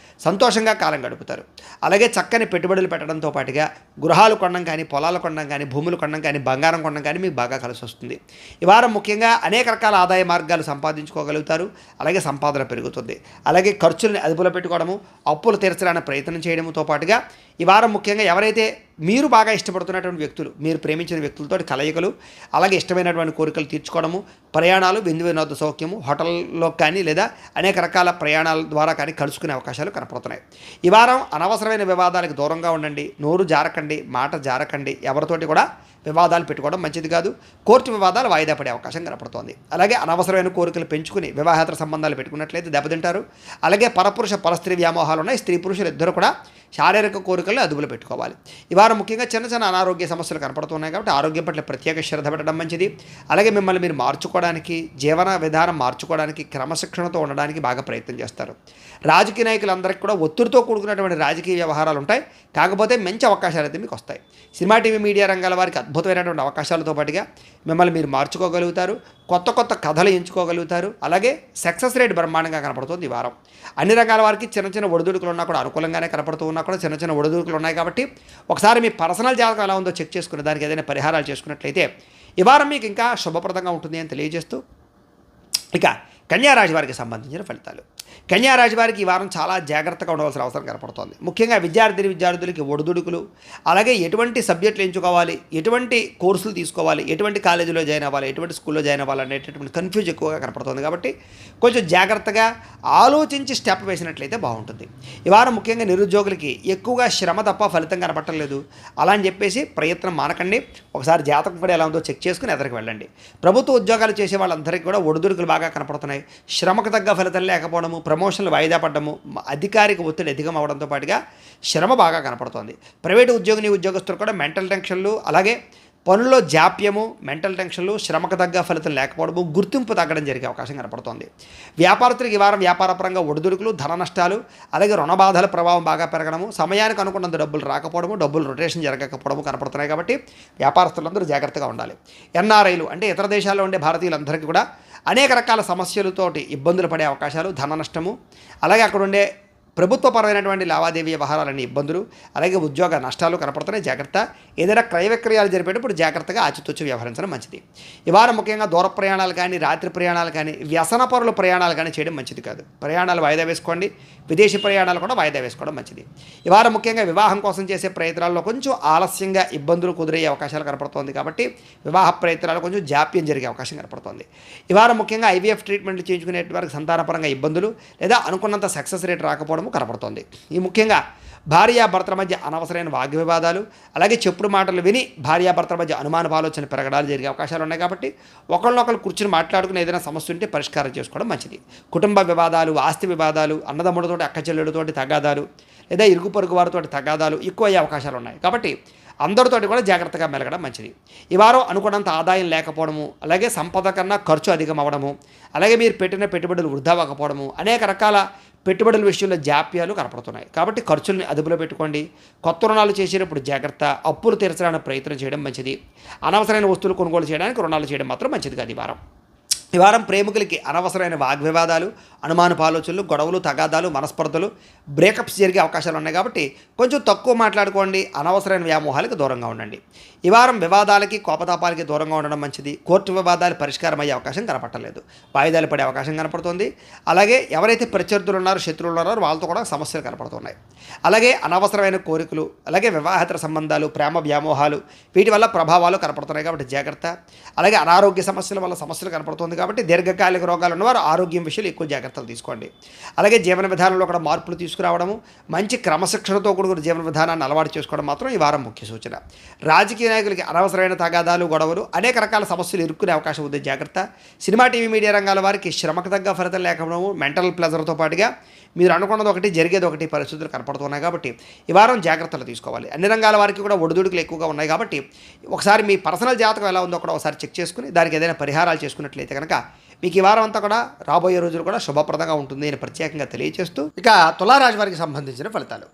సంతోషంగా కాలం గడుపుతారు. అలాగే చక్కని పెట్టుబడులు పెట్టడంతో పాటుగా గృహాలు కొనడం కానీ, పొలాలు కొనడం కానీ, భూములు కొనడం కానీ, బంగారం కొనడం కానీ మీకు బాగా కలిసి వస్తుంది. ఈ వారం ముఖ్యంగా అనేక రకాల ఆదాయ మార్గాలు సంపాదించుకోగలుగుతారు. అలాగే సంపాదన పెరుగుతుంది. అలాగే ఖర్చులను అదుపులో పెట్టుకోవడము, అప్పులు తీర్చడానికి ప్రయత్నం చేయడంతో పాటుగా ఈ వారం ముఖ్యంగా ఎవరైతే మీరు బాగా ఇష్టపడుతున్నటువంటి వ్యక్తులు, మీరు ప్రేమించిన వ్యక్తులతో కలయికలు, అలాగే ఇష్టమైనటువంటి కోరికలు తీర్చుకోవడము, ప్రయాణాలు, విందు వినోద సౌఖ్యము, హోటల్లో కానీ లేదా అనేక రకాల ప్రయాణాల ద్వారా కానీ కలుసుకునే అవకాశాలు కనపడుతున్నాయి. ఈ వారం అనవసరమైన వివాదాలకు దూరంగా ఉండండి, నోరు జారకండి, మాట జారకండి, ఎవరితోటి కూడా వివాదాలు పెట్టుకోవడం మంచిది కాదు. కోర్టు వివాదాలు వాయిదా పడే అవకాశం కనపడుతోంది. అలాగే అనవసరమైన కోరికలు పెంచుకుని వివాహేతర సంబంధాలు పెట్టుకున్నట్లయితే దెబ్బతింటారు. అలాగే పరస్త్రీ వ్యామోహాలు ఉన్నాయి. స్త్రీ పురుషులు ఇద్దరు కూడా శారీరక కోరికలను అదుపులో పెట్టుకోవాలి. ఈ వారం ముఖ్యంగా చిన్న చిన్న అనారోగ్య సమస్యలు కనపడుతున్నాయి కాబట్టి ఆరోగ్యం పట్ల ప్రత్యేక శ్రద్ధ పెట్టడం మంచిది. అలాగే మిమ్మల్ని మీరు మార్చుకోవడానికి, జీవన విధానం మార్చుకోవడానికి, క్రమశిక్షణతో ఉండడానికి బాగా ప్రయత్నం చేస్తారు. రాజకీయ నాయకులందరికీ కూడా ఒత్తిడితో కూడుకున్నటువంటి రాజకీయ వ్యవహారాలు ఉంటాయి. కాకపోతే మంచి అవకాశాలు అయితే మీకు వస్తాయి. సినిమా, టీవీ, మీడియా రంగాల వారికి అద్భుతమైనటువంటి అవకాశాలతో పాటుగా మిమ్మల్ని మీరు మార్చుకోగలుగుతారు. కొత్త కొత్త కథలు ఎంచుకోగలుగుతారు. అలాగే సక్సెస్ రేట్ బ్రహ్మాండంగా కనపడుతుంది ఈ వారం. అన్ని రకాల వారికి చిన్న చిన్న ఒడిదుడుకులు ఉన్నా కూడా అనుకూలంగానే కనపడుతూ ఉన్నా కూడా చిన్న చిన్న ఒడిదుడుకులు ఉన్నాయి కాబట్టి ఒకసారి మీ పర్సనల్ జాతకం ఎలా ఉందో చెక్ చేసుకుని దానికి ఏదైనా పరిహారాలు చేసుకున్నట్లయితే ఈ వారం మీకు ఇంకా శుభప్రదంగా ఉంటుంది అని తెలియజేస్తూ ఇక కన్యారాశి వారికి సంబంధించిన ఫలితాలు. కన్యారాశి వారికి ఈ వారం చాలా జాగ్రత్తగా ఉండవలసిన అవసరం కనపడుతోంది. ముఖ్యంగా విద్యార్థులకి ఒడిదుడుకులు, అలాగే ఎటువంటి సబ్జెక్టులు ఎంచుకోవాలి, ఎటువంటి కోర్సులు తీసుకోవాలి, ఎటువంటి కాలేజీలో జాయిన్ అవ్వాలి, ఎటువంటి స్కూల్లో జాయిన్ అవ్వాలి అనేటటువంటి కన్ఫ్యూజ్ ఎక్కువగా కనపడుతుంది. కాబట్టి కొంచెం జాగ్రత్తగా ఆలోచించి స్టెప్ వేసినట్లయితే బాగుంటుంది. ఈ వారం ముఖ్యంగా నిరుద్యోగులకి ఎక్కువగా శ్రమ తప్ప ఫలితం కనపట్టలేదు. అలా అని చెప్పేసి ప్రయత్నం మానకండి. ఒకసారి జాతకం కూడా ఎలా ఉందో చెక్ చేసుకుని ఎదరికి వెళ్ళండి. ప్రభుత్వ ఉద్యోగాలు చేసే వాళ్ళందరికీ కూడా ఒడిదుడుకులు బాగా కనపడుతున్నాయి. శ్రమకు తగ్గ ఫలితం లేకపోవడము, ప్రమోషన్లు వాయిదా పడ్డము, అధికారిక ఒత్తిడి అధికం అవడంతో పాటుగా శ్రమ బాగా కనపడుతోంది. ప్రైవేటు ఉద్యోగస్తులు కూడా మెంటల్ టెన్షన్లు, అలాగే పనుల్లో జాప్యము, మెంటల్ టెన్షన్లు, శ్రమకు తగ్గ ఫలితం లేకపోవడము, గుర్తింపు తగ్గడం జరిగే అవకాశం కనపడుతోంది. వ్యాపారస్తులకు ఈ వారం వ్యాపారపరంగా ఒడిదుడుకులు, ధన నష్టాలు, అలాగే రుణ బాధల ప్రభావం బాగా పెరగడము, సమయానికి అనుకున్నంత డబ్బులు రాకపోవడము, డబ్బులు రొటేషన్ జరగకపోవడము కనపడుతున్నాయి. కాబట్టి వ్యాపారస్తులందరూ జాగ్రత్తగా ఉండాలి. ఎన్ఆర్ఐలు అంటే ఇతర దేశాల్లో ఉండే భారతీయులందరికీ కూడా అనేక రకాల సమస్యలతోటి ఇబ్బందులు పడే అవకాశాలు, ధన నష్టము, అలాగే అక్కడ ఉండే ప్రభుత్వపరమైనటువంటి లావాదేవీ వ్యవహారాలన్నీ ఇబ్బందులు, అలాగే ఉద్యోగ నష్టాలు కనపడుతున్నాయి. జాగ్రత్త. ఏదైనా క్రయ విక్రయాలు జరిపేటప్పుడు జాగ్రత్తగా ఆచితూచి వ్యవహరించడం మంచిది. ఈ వారం ముఖ్యంగా దూర ప్రయాణాలు కానీ, రాత్రి ప్రయాణాలు కానీ, వ్యసనపరుల ప్రయాణాలు కానీ చేయడం మంచిది కాదు. ప్రయాణాలు వాయిదా వేసుకోండి. విదేశీ ప్రయాణాలు కూడా వాయిదా వేసుకోవడం మంచిది. ఈ వారం ముఖ్యంగా వివాహం కోసం చేసే ప్రయత్నాల్లో కొంచెం ఆలస్యంగా ఇబ్బందులు కుదిరే అవకాశాలు కనపడుతోంది. కాబట్టి వివాహ ప్రయత్నాలు కొంచెం జాప్యం జరిగే అవకాశం కనపడుతోంది. ఈ వారం ముఖ్యంగా ఐవీఎఫ్ ట్రీట్మెంట్లు చేయించుకునే వారికి సంతానపరంగా ఇబ్బందులు లేదా అనుకున్నంత సక్సెస్ రేట్ రాకపోవడం కనపడుతోంది. ఈ ముఖ్యంగా భార్యాభర్తల మధ్య అనవసరమైన వాగ్వివాదాలు, అలాగే చెప్పుడు మాటలు విని భార్యాభర్తల మధ్య అనుమాన ఆలోచన పెరగడాలు జరిగే అవకాశాలు ఉన్నాయి. కాబట్టి ఒకళ్ళనొకరు కూర్చుని మాట్లాడుకుని ఏదైనా సమస్య ఉంటే పరిష్కారం చేసుకోవడం మంచిది. కుటుంబ వివాదాలు, ఆస్తి వివాదాలు, అన్నదమ్ముడితోటి అక్క చెల్లెడితోటి తగాదాలు, లేదా ఇరుగు పొరుగు వారితో తగాదాలు ఎక్కువ అయ్యే అవకాశాలు ఉన్నాయి. కాబట్టి అందరితోటి కూడా జాగ్రత్తగా మెలగడం మంచిది. ఈ వారం అనుకున్నంత ఆదాయం లేకపోవడము, అలాగే సంపద కన్నా ఖర్చు అధికం అవ్వడము, అలాగే మీరు పెట్టిన పెట్టుబడులు వృధా అవ్వకపోవడము, అనేక రకాల పెట్టుబడుల విషయంలో జాప్యాలు కనపడుతున్నాయి. కాబట్టి ఖర్చుల్ని అదుపులో పెట్టుకోండి. కొత్త రుణాలు చేసేటప్పుడు జాగ్రత్త. అప్పులు తీర్చడానికి ప్రయత్నం చేయడం మంచిది. అనవసరమైన వస్తువులు కొనుగోలు చేయడానికి రుణాలు చేయడం మాత్రం మంచిది కాదు. ఈ వారం ప్రేమికులకి అనవసరమైన వాగ్వివాదాలు, అనుమానపు ఆలోచనలు, గొడవలు, తగాదాలు, మనస్పర్ధలు, బ్రేకప్స్ జరిగే అవకాశాలు ఉన్నాయి. కాబట్టి కొంచెం తక్కువ మాట్లాడుకోండి. అనవసరమైన వ్యామోహాలకు దూరంగా ఉండండి. ఈ వారం వివాదాలకి, కోపతాపాలకి దూరంగా ఉండడం మంచిది. కోర్టు వివాదాలు పరిష్కారం అయ్యే అవకాశం కనపట్టలేదు. వాయిదాలు పడే అవకాశం కనపడుతుంది. అలాగే ఎవరైతే ప్రత్యర్థులు ఉన్నారో, శత్రువులు ఉన్నారో వాళ్ళతో కూడా సమస్యలు కనపడుతున్నాయి. అలాగే అనవసరమైన కోరికలు, అలాగే వివాహేతర సంబంధాలు, ప్రేమ వ్యామోహాలు, వీటి వల్ల ప్రభావాలు కనపడుతున్నాయి. కాబట్టి జాగ్రత్త. అలాగే అనారోగ్య సమస్యల వల్ల సమస్యలు కనపడుతుంది. కాబట్టి దీర్ఘకాలిక రోగాలు ఉన్నవారు ఆరోగ్యం విషయంలో ఎక్కువ జాగ్రత్తలు తీసుకోండి. అలాగే జీవన విధానంలో కూడా మార్పులు తీసుకురావడము, మంచి క్రమశిక్షణతో కూడిన జీవన విధానాన్ని అలవాటు చేసుకోవడం మాత్రం ఈ వారం ముఖ్య సూచన. రాజకీయ నాయకులకి అనవసరమైన తగాదాలు, గొడవలు, అనేక రకాల సమస్యలు ఇరుక్కునే అవకాశం ఉంది. జాగ్రత్త. సినిమా, టీవీ, మీడియా రంగాల వారికి శ్రమకు తగ్గ ఫలితం లేకపోవడము, మెంటల్ ప్లెజర్తో పాటుగా మీరు అనుకున్నది ఒకటి జరిగేది ఒకటి పరిస్థితులు కనపడుతున్నాయి. కాబట్టి ఈ వారం జాగ్రత్తలు తీసుకోవాలి. అన్ని రంగాల వారికి కూడా ఒడిదుడుకులు ఎక్కువగా ఉన్నాయి. కాబట్టి ఒకసారి మీ పర్సనల్ జాతకం ఎలా ఉందో కూడా ఒకసారి చెక్ చేసుకుని దానికి ఏదైనా పరిహారాలు చేసుకున్నట్లయితే కనుక మీకు ఈ వారం అంతా కూడా రాబోయే రోజులు కూడా శుభప్రదంగా ఉంటుంది అని ప్రత్యేకంగా తెలియజేస్తూ ఇక తులారాశి వారికి సంబంధించిన ఫలితాలు.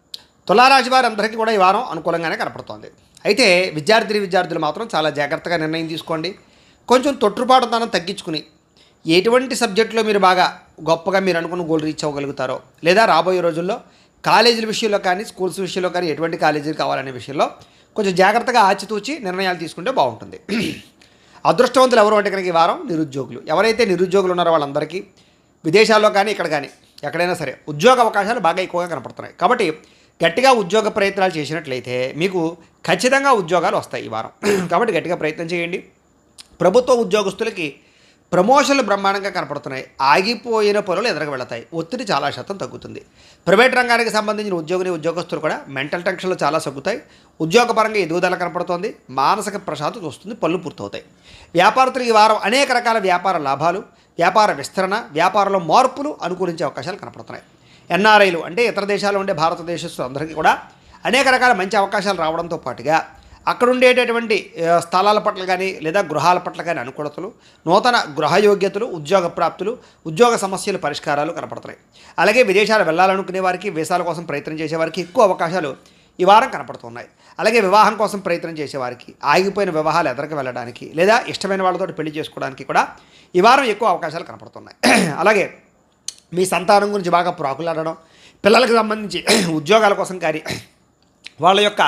తులారాశి వారందరికీ కూడా ఈ వారం అనుకూలంగానే కనపడుతోంది. అయితే విద్యార్థులు మాత్రం చాలా జాగ్రత్తగా నిర్ణయం తీసుకోండి. కొంచెం తొట్టుపాటుతనం తగ్గించుకుని ఎటువంటి సబ్జెక్టులో మీరు బాగా గొప్పగా మీరు అనుకున్న గోల్ రీచ్ అవ్వగలుగుతారో, లేదా రాబోయే రోజుల్లో కాలేజీల విషయంలో కానీ, స్కూల్స్ విషయంలో కానీ ఎటువంటి కాలేజీలు కావాలనే విషయంలో కొంచెం జాగ్రత్తగా ఆచితూచి నిర్ణయాలు తీసుకుంటే బాగుంటుంది. అదృష్టవంతులు ఎవరు అంటే కనుక ఈ వారం నిరుద్యోగులు. ఎవరైతే నిరుద్యోగులు ఉన్నారో వాళ్ళందరికీ విదేశాల్లో కానీ ఇక్కడ కానీ ఎక్కడైనా సరే ఉద్యోగ అవకాశాలు బాగా ఎక్కువగా కనపడుతున్నాయి. కాబట్టి గట్టిగా ఉద్యోగ ప్రయత్నాలు చేసినట్లయితే మీకు ఖచ్చితంగా ఉద్యోగాలు వస్తాయి ఈ వారం. కాబట్టి గట్టిగా ప్రయత్నం చేయండి. ప్రభుత్వ ఉద్యోగస్తులకి ప్రమోషన్లు బ్రహ్మాండంగా కనపడుతున్నాయి. ఆగిపోయిన పనులు ఎదురుగా వెళతాయి. ఒత్తిడి చాలా శాతం తగ్గుతుంది. ప్రైవేట్ రంగానికి సంబంధించిన ఉద్యోగస్తులు కూడా మెంటల్ టెన్షన్లు చాలా తగ్గుతాయి. ఉద్యోగపరంగా ఎదుగుదల కనపడుతోంది. మానసిక ప్రశాంతత వస్తుంది. పనులు పూర్తవుతాయి. వ్యాపారస్తులకు ఈ వారం అనేక రకాల వ్యాపార లాభాలు, వ్యాపార విస్తరణ, వ్యాపారంలో మార్పులు అనుకూలించే అవకాశాలు కనపడుతున్నాయి. ఎన్ఆర్ఐలు అంటే ఇతర దేశాల్లో ఉండే భారతదేశస్తులు అందరికీ కూడా అనేక రకాల మంచి అవకాశాలు రావడంతో పాటుగా అక్కడ ఉండేటటువంటి స్థలాల పట్ల కానీ లేదా గృహాల పట్ల కానీ అనుకూలతలు, నూతన గృహయోగ్యతలు, ఉద్యోగ ప్రాప్తులు, ఉద్యోగ సమస్యల పరిష్కారాలు కనపడుతున్నాయి. అలాగే విదేశాలు వెళ్ళాలనుకునే వారికి, వీసాల కోసం ప్రయత్నం చేసేవారికి ఎక్కువ అవకాశాలు ఈ వారం కనపడుతున్నాయి. అలాగే వివాహం కోసం ప్రయత్నం చేసేవారికి, ఆగిపోయిన వివాహాలు ఎదరికి వెళ్ళడానికి లేదా ఇష్టమైన వాళ్ళతో పెళ్లి చేసుకోవడానికి కూడా ఈ వారం ఎక్కువ అవకాశాలు కనపడుతున్నాయి. అలాగే మీ సంతానం గురించి బాగా ప్రాకులాడడం, పిల్లలకు సంబంధించి ఉద్యోగాల కోసం కానీ వాళ్ళ యొక్క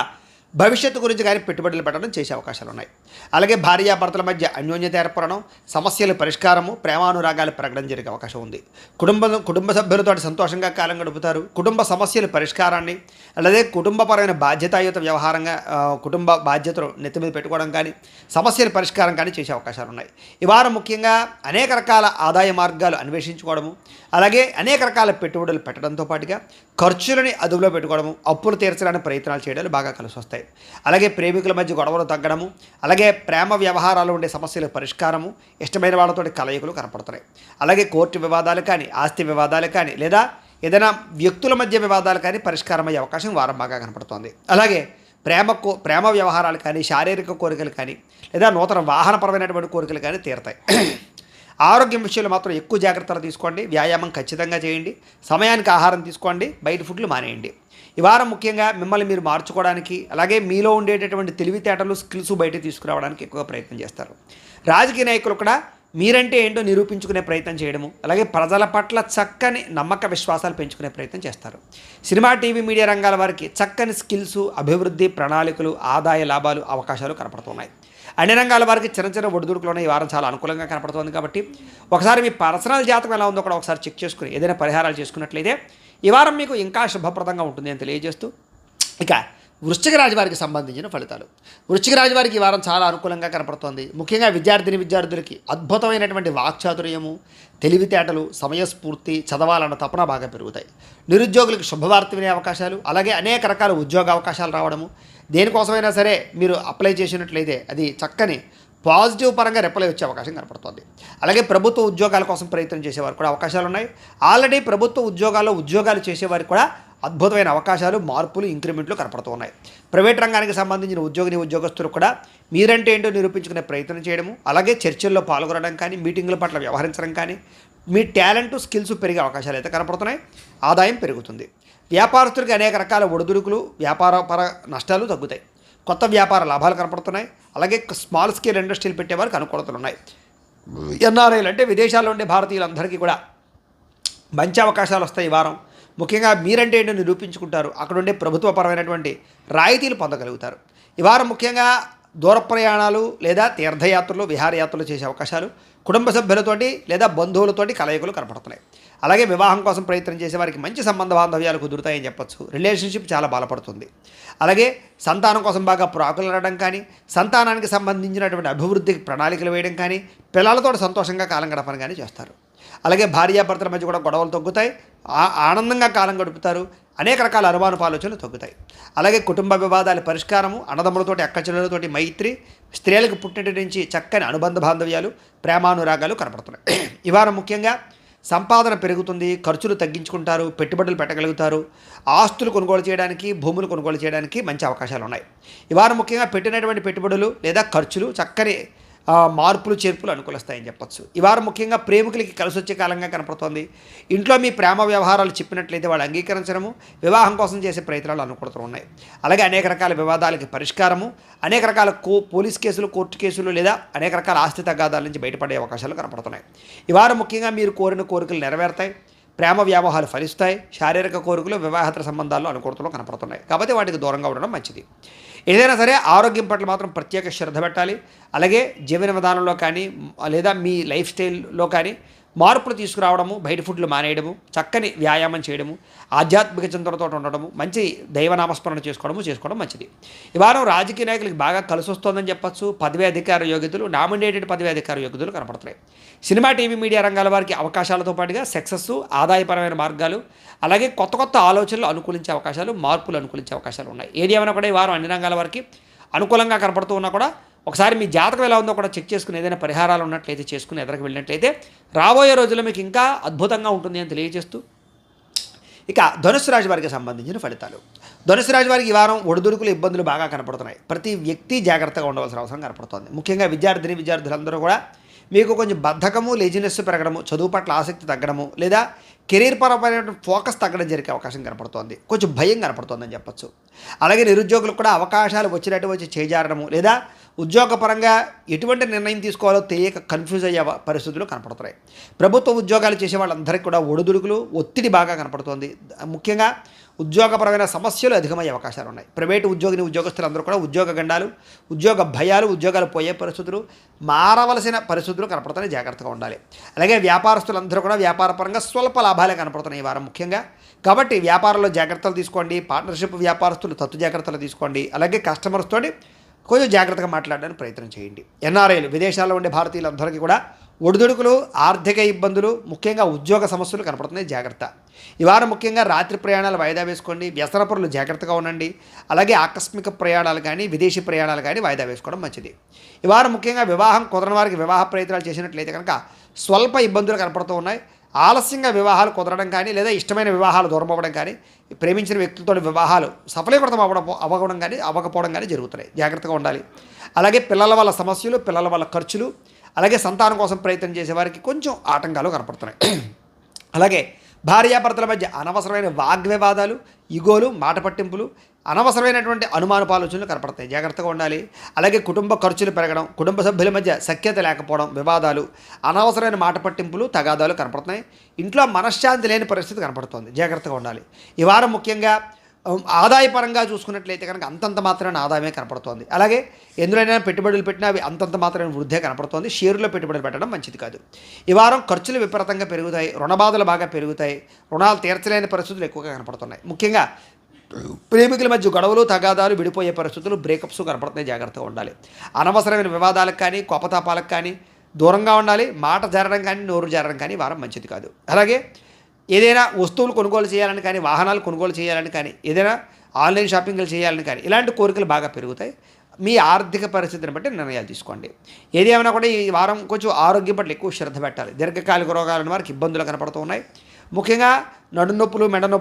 భవిష్యత్తు గురించి కానీ పెట్టుబడులు పెట్టడం చేసే అవకాశాలు ఉన్నాయి. అలాగే భార్యాభర్తల మధ్య అన్యోన్యత ఏర్పడడం, సమస్యల పరిష్కారము, ప్రేమానురాగాలు పెరగడం జరిగే అవకాశం ఉంది. కుటుంబ సభ్యులతో సంతోషంగా కాలం గడుపుతారు. కుటుంబ సమస్యల పరిష్కారాన్ని అలాగే కుటుంబపరమైన బాధ్యతాయుత వ్యవహారంగా కుటుంబ బాధ్యతలు నెత్తి మీద పెట్టుకోవడం కానీ సమస్యల పరిష్కారం కానీ చేసే అవకాశాలు ఉన్నాయి. ఈ వారం ముఖ్యంగా అనేక రకాల ఆదాయ మార్గాలు అన్వేషించుకోవడము, అలాగే అనేక రకాల పెట్టుబడులు పెట్టడంతో పాటుగా ఖర్చులని అదుపులో పెట్టుకోవడము, అప్పులు తీర్చడానికి ప్రయత్నాలు చేయడాలు బాగా కలిసి వస్తాయి. అలాగే ప్రేమికుల మధ్య గొడవలు తగ్గడము, అలాగే ప్రేమ వ్యవహారాలు ఉండే సమస్యల పరిష్కారము, ఇష్టమైన వాళ్ళతోటి కలయికలు కనపడుతున్నాయి. అలాగే కోర్టు వివాదాలు కానీ, ఆస్తి వివాదాలు కానీ లేదా ఏదైనా వ్యక్తుల మధ్య వివాదాలు కానీ పరిష్కారం అయ్యే అవకాశం వారం బాగా కనపడుతోంది. అలాగే ప్రేమ వ్యవహారాలు కానీ, శారీరక కోరికలు కానీ లేదా నూతన వాహనపరమైనటువంటి కోరికలు కానీ తీరతాయి. ఆరోగ్యం విషయంలో మాత్రం ఎక్కువ జాగ్రత్తలు తీసుకోండి. వ్యాయామం ఖచ్చితంగా చేయండి. సమయానికి ఆహారం తీసుకోండి. బయట ఫుడ్లు మానేయండి. ఈ వారం ముఖ్యంగా మిమ్మల్ని మీరు మార్చుకోవడానికి, అలాగే మీలో ఉండేటటువంటి తెలివితేటలు, స్కిల్స్ బయట తీసుకురావడానికి ఎక్కువ ప్రయత్నం చేస్తారు. రాజకీయ నాయకులు కూడా మీరంటే ఏంటో నిరూపించుకునే ప్రయత్నం చేయడము, అలాగే ప్రజల పట్ల చక్కని నమ్మక విశ్వాసాలు పెంచుకునే ప్రయత్నం చేస్తారు. సినిమా, టీవీ, మీడియా రంగాల వారికి చక్కని స్కిల్స్, అభివృద్ధి, ప్రణాళికలు, ఆదాయ లాభాలు, అవకాశాలు కనపడుతున్నాయి. అన్ని రంగాల వారికి చిన్న చిన్న ఒడిదుడుకులోనే ఈ వారం చాలా అనుకూలంగా కనపడుతుంది. కాబట్టి ఒకసారి మీ పర్సనల్ జాతకం ఎలా ఉందో కూడా ఒకసారి చెక్ చేసుకుని ఏదైనా పరిహారాలు చేసుకున్నట్లయితే ఈ వారం మీకు ఇంకా శుభప్రదంగా ఉంటుంది అని తెలియజేస్తూ, ఇక వృశ్చిక రాశి వారికి సంబంధించిన ఫలితాలు. వృశ్చిక రాశి వారికి ఈ వారం చాలా అనుకూలంగా కనపడుతోంది. ముఖ్యంగా విద్యార్థులకి అద్భుతమైనటువంటి వాక్చాతుర్యము, తెలివితేటలు, సమయస్ఫూర్తి, చదవాలన్న తపన బాగా పెరుగుతాయి. నిరుద్యోగులకు శుభవార్త వినే అవకాశాలు, అలాగే అనేక రకాల ఉద్యోగ అవకాశాలు రావడము, దేనికోసమైనా సరే మీరు అప్లై చేసినట్లయితే అది చక్కని పాజిటివ్ పరంగా రిప్లై వచ్చే అవకాశం కనపడుతుంది. అలాగే ప్రభుత్వ ఉద్యోగాల కోసం ప్రయత్నం చేసేవారు కూడా అవకాశాలు ఉన్నాయి. ఆల్రెడీ ప్రభుత్వ ఉద్యోగాలు చేసేవారికి కూడా అద్భుతమైన అవకాశాలు, మార్పులు, ఇంక్రిమెంట్లు కనపడుతూ ఉన్నాయి. ప్రైవేట్ రంగానికి సంబంధించిన ఉద్యోగస్తులు కూడా మీరంటే ఏంటో నిరూపించుకునే ప్రయత్నం చేయడము, అలాగే చర్చల్లో పాల్గొనడం కానీ, మీటింగుల పట్ల వ్యవహరించడం కానీ, మీ టాలెంట్, స్కిల్స్ పెరిగే అవకాశాలు అయితే కనపడుతున్నాయి. ఆదాయం పెరుగుతుంది. వ్యాపారస్తులకి అనేక రకాల ఒడిదుడుకులు, వ్యాపారపర నష్టాలు తగ్గుతాయి. కొత్త వ్యాపార లాభాలు కనపడుతున్నాయి. అలాగే స్మాల్ స్కేల్ ఇండస్ట్రీలు పెట్టేవారికి అనుకూలతలు ఉన్నాయి. ఎన్ఆర్ఐలు అంటే విదేశాల్లో ఉండే భారతీయులందరికీ కూడా మంచి అవకాశాలు వస్తాయి ఈ వారం. ముఖ్యంగా మీరంటే ఏంటో నిరూపించుకుంటారు. అక్కడ ఉండే ప్రభుత్వపరమైనటువంటి రాయితీలు పొందగలుగుతారు. ఈ వారం ముఖ్యంగా దూర ప్రయాణాలు లేదా తీర్థయాత్రలు, విహారయాత్రలు చేసే అవకాశాలు, కుటుంబ సభ్యులతోటి లేదా బంధువులతోటి కలయికలు కనపడుతున్నాయి. అలాగే వివాహం కోసం ప్రయత్నం చేసే వారికి మంచి సంబంధ బాంధవ్యాలు కుదురుతాయని చెప్పొచ్చు. రిలేషన్షిప్ చాలా బలపడుతుంది. అలాగే సంతానం కోసం బాగా ప్రాకులాడడం కానీ, సంతానానికి సంబంధించినటువంటి అభివృద్ధికి ప్రణాళికలు వేయడం కానీ, పిల్లలతో సంతోషంగా కాలం గడపని కానీ చేస్తారు. అలాగే భార్యాభర్తల మధ్య కూడా గొడవలు తగ్గుతాయి. ఆనందంగా కాలం గడుపుతారు. అనేక రకాల అనుమానపు ఆలోచనలు తగ్గుతాయి. అలాగే కుటుంబ వివాదాల పరిష్కారము, అన్నదమ్ములతోటి, అక్కచెల్లెలతోటి మైత్రి, స్త్రీలకు పుట్టినటి నుంచి చక్కని అనుబంధ బాంధవ్యాలు, ప్రేమానురాగాలు కనపడుతున్నాయి. ఈ వారం ముఖ్యంగా సంపాదన పెరుగుతుంది. ఖర్చులు తగ్గించుకుంటారు. పెట్టుబడులు పెట్టగలుగుతారు. ఆస్తులు కొనుగోలు చేయడానికి, భూములు కొనుగోలు చేయడానికి మంచి అవకాశాలు ఉన్నాయి. ఈ వారం ముఖ్యంగా పెట్టినటువంటి పెట్టుబడులు లేదా ఖర్చులు చక్కని మార్పులు, చేర్పులు అనుకూలిస్తాయని చెప్పొచ్చు. ఈ వారం ముఖ్యంగా ప్రేమికులకి కలిసి వచ్చే కాలంగా కనపడుతోంది. ఇంట్లో మీ ప్రేమ వ్యవహారాలు చెప్పినట్లయితే వాళ్ళు అంగీకరించడము, వివాహం కోసం చేసే ప్రయత్నాలు అనుకూలతలు ఉన్నాయి. అలాగే అనేక రకాల వివాదాలకి పరిష్కారము, అనేక రకాల పోలీస్ కేసులు, కోర్టు కేసులు లేదా అనేక రకాల ఆస్తి తగాదాల నుంచి బయటపడే అవకాశాలు కనపడుతున్నాయి. ఈ వారం ముఖ్యంగా మీరు కోరిన కోరికలు నెరవేరుతాయి. ప్రేమ వ్యామోహాలు ఫలిస్తాయి. శారీరక కోరికలు, వివాహేతర సంబంధాల్లో అనుకూలతలు కనపడుతున్నాయి. కాబట్టి వాటికి దూరంగా ఉండడం మంచిది. ఏదైనా సరే ఆరోగ్యం పట్ల మాత్రం ప్రత్యేక శ్రద్ధ పెట్టాలి. అలాగే జీవన విధానంలో కానీ లేదా మీ లైఫ్ స్టైల్లో కానీ మార్పులు తీసుకురావడము, బయట ఫుడ్లు మానేయడము, చక్కని వ్యాయామం చేయడము, ఆధ్యాత్మిక చింతనతో ఉండడము, మంచి దైవనామస్మరణ చేసుకోవడం మంచిది. ఈ వారం రాజకీయ నాయకులకు బాగా కలిసి వస్తుందని చెప్పచ్చు. పదవి అధికార యోగ్యతలు, నామినేటెడ్ పదవి అధికార యోగ్యతలు కనపడుతున్నాయి. సినిమా, టీవీ, మీడియా రంగాల వారికి అవకాశాలతో పాటుగా సక్సెస్, ఆదాయపరమైన మార్గాలు, అలాగే కొత్త ఆలోచనలు అనుకూలించే అవకాశాలు, మార్పులు అనుకూలించే అవకాశాలు ఉన్నాయి. ఏది ఏమైనా కూడా ఈ వారం అన్ని రంగాల వారికి అనుకూలంగా కనపడుతూ ఉన్నా కూడా ఒకసారి మీ జాతకం ఎలా ఉందో కూడా చెక్ చేసుకుని ఏదైనా పరిహారాలు ఉన్నట్లయితే చేసుకుని ఎదురుకు వెళ్ళినట్లయితే రాబోయే రోజుల్లో మీకు ఇంకా అద్భుతంగా ఉంటుంది అని తెలియజేస్తూ, ఇక ధనుసు రాశి వారికి సంబంధించిన ఫలితాలు. ధనుసు రాశి వారికి ఈ వారం ఒడిదుడుకులు, ఇబ్బందులు బాగా కనపడుతున్నాయి. ప్రతి వ్యక్తి జాగ్రత్తగా ఉండవలసిన అవసరం కనపడుతోంది. ముఖ్యంగా విద్యార్థులందరూ కూడా మీకు కొంచెం బద్ధకము, లేజినెస్ పెరగడము, చదువు పట్ల ఆసక్తి తగ్గడము లేదా కెరీర్ పరమైన ఫోకస్ తగ్గడం జరిగే అవకాశం కనపడుతోంది. కొంచెం భయం కనపడుతోందని చెప్పొచ్చు. అలాగే నిరుద్యోగులకు కూడా అవకాశాలు వచ్చినట్టు వచ్చి చేజారడము, లేదా ఉద్యోగపరంగా ఎటువంటి నిర్ణయం తీసుకోవాలో తెలియక కన్ఫ్యూజ్ అయ్యే పరిస్థితులు కనపడుతున్నాయి. ప్రభుత్వ ఉద్యోగాలు చేసే వాళ్ళందరికీ కూడా ఒడిదుడుకులు, ఒత్తిడి బాగా కనపడుతోంది. ముఖ్యంగా ఉద్యోగపరమైన సమస్యలు అధికమయ్యే అవకాశాలు ఉన్నాయి. ప్రైవేటు ఉద్యోగస్తులందరూ కూడా ఉద్యోగ గండాలు, ఉద్యోగ భయాలు, ఉద్యోగాలు పోయే పరిస్థితులు, మారవలసిన పరిస్థితులు కనపడుతున్నాయి. జాగ్రత్తగా ఉండాలి. అలాగే వ్యాపారస్తులందరూ కూడా వ్యాపారపరంగా స్వల్ప లాభాలే కనపడుతున్నాయి ఈ వారం ముఖ్యంగా. కాబట్టి వ్యాపారంలో జాగ్రత్తలు తీసుకోండి. పార్ట్నర్షిప్ వ్యాపారస్తులు తత్తు జాగ్రత్తలు తీసుకోండి. అలాగే కస్టమర్స్ తోటి కొంచెం జాగ్రత్తగా మాట్లాడడానికి ప్రయత్నం చేయండి. ఎన్ఆర్ఐలు, విదేశాల్లో ఉండే భారతీయులందరికీ కూడా ఒడిదుడుకులు, ఆర్థిక ఇబ్బందులు, ముఖ్యంగా ఉద్యోగ సమస్యలు కనపడుతున్నాయి. జాగ్రత్త. ఈ వారం ముఖ్యంగా రాత్రి ప్రయాణాలు వాయిదా వేసుకోండి. వ్యసనపరులు జాగ్రత్తగా ఉండండి. అలాగే ఆకస్మిక ప్రయాణాలు కానీ, విదేశీ ప్రయాణాలు కానీ వాయిదా వేసుకోవడం మంచిది. ఈ వారం ముఖ్యంగా వివాహం కుదరని వారికి వివాహ ప్రయత్నాలు చేసినట్లయితే కనుక స్వల్ప ఇబ్బందులు కనపడుతూ ఉన్నాయి. ఆలస్యంగా వివాహాలు కుదరడం కానీ, లేదా ఇష్టమైన వివాహాలు దూరం అవ్వడం కానీ, ప్రేమించిన వ్యక్తులతో వివాహాలు సఫలీకృతం అవ్వకపోవడం కానీ జరుగుతున్నాయి. జాగ్రత్తగా ఉండాలి. అలాగే పిల్లల వల్ల సమస్యలు, పిల్లల వల్ల ఖర్చులు, అలాగే సంతానం కోసం ప్రయత్నం చేసే వారికి కొంచెం ఆటంకాలు కనపడుతున్నాయి. అలాగే భార్యాభర్తల మధ్య అనవసరమైన వాగ్వివాదాలు, ఇగోలు, మాట పట్టింపులు, అనవసరమైనటువంటి అనుమానపు ఆలోచనలు కనపడతాయి. జాగ్రత్తగా ఉండాలి. అలాగే కుటుంబ ఖర్చులు పెరగడం, కుటుంబ సభ్యుల మధ్య సఖ్యత లేకపోవడం, వివాదాలు, అనవసరమైన మాట పట్టింపులు, తగాదాలు కనపడుతున్నాయి. ఇంట్లో మనశ్శాంతి లేని పరిస్థితి కనపడుతోంది. జాగ్రత్తగా ఉండాలి. ఈ వారం ముఖ్యంగా ఆదాయపరంగా చూసుకున్నట్లయితే కనుక అంతంత మాత్రమే ఆదాయమే కనపడుతోంది. అలాగే ఎందులోనైనా పెట్టుబడులు పెట్టినా అవి అంతంత మాత్రమే వృద్ధే కనపడుతోంది. షేర్లో పెట్టుబడులు పెట్టడం మంచిది కాదు. ఈ వారం ఖర్చులు విపరీతంగా పెరుగుతాయి. రుణబాధలు బాగా పెరుగుతాయి. రుణాలు తీర్చలేని పరిస్థితులు ఎక్కువగా కనపడుతున్నాయి. ముఖ్యంగా ప్రేమికుల మధ్య గొడవలు, తగాదాలు, విడిపోయే పరిస్థితులు, బ్రేకప్స్ కనపడుతున్నాయి. జాగ్రత్తగా ఉండాలి. అనవసరమైన వివాదాలకు కానీ, కోపతాపాలకు కానీ దూరంగా ఉండాలి. మాట జారడం కానీ, నోరు జారడం కానీ వారం మంచిది కాదు. అలాగే ఏదైనా వస్తువులు కొనుగోలు చేయాలని కానీ, వాహనాలు కొనుగోలు చేయాలని కానీ, ఏదైనా ఆన్లైన్ షాపింగ్లు చేయాలని కానీ ఇలాంటి కోరికలు బాగా పెరుగుతాయి. మీ ఆర్థిక పరిస్థితిని బట్టి నిర్ణయాలు తీసుకోండి. ఏది ఏమైనా కూడా ఈ వారం కొంచెం ఆరోగ్యం పట్ల ఎక్కువ శ్రద్ధ పెట్టాలి. దీర్ఘకాలిక రోగాలను వారికి ఇబ్బందులు కనపడుతూ ఉన్నాయి. ముఖ్యంగా నడునొప్పులు, మెడ నొప్పులు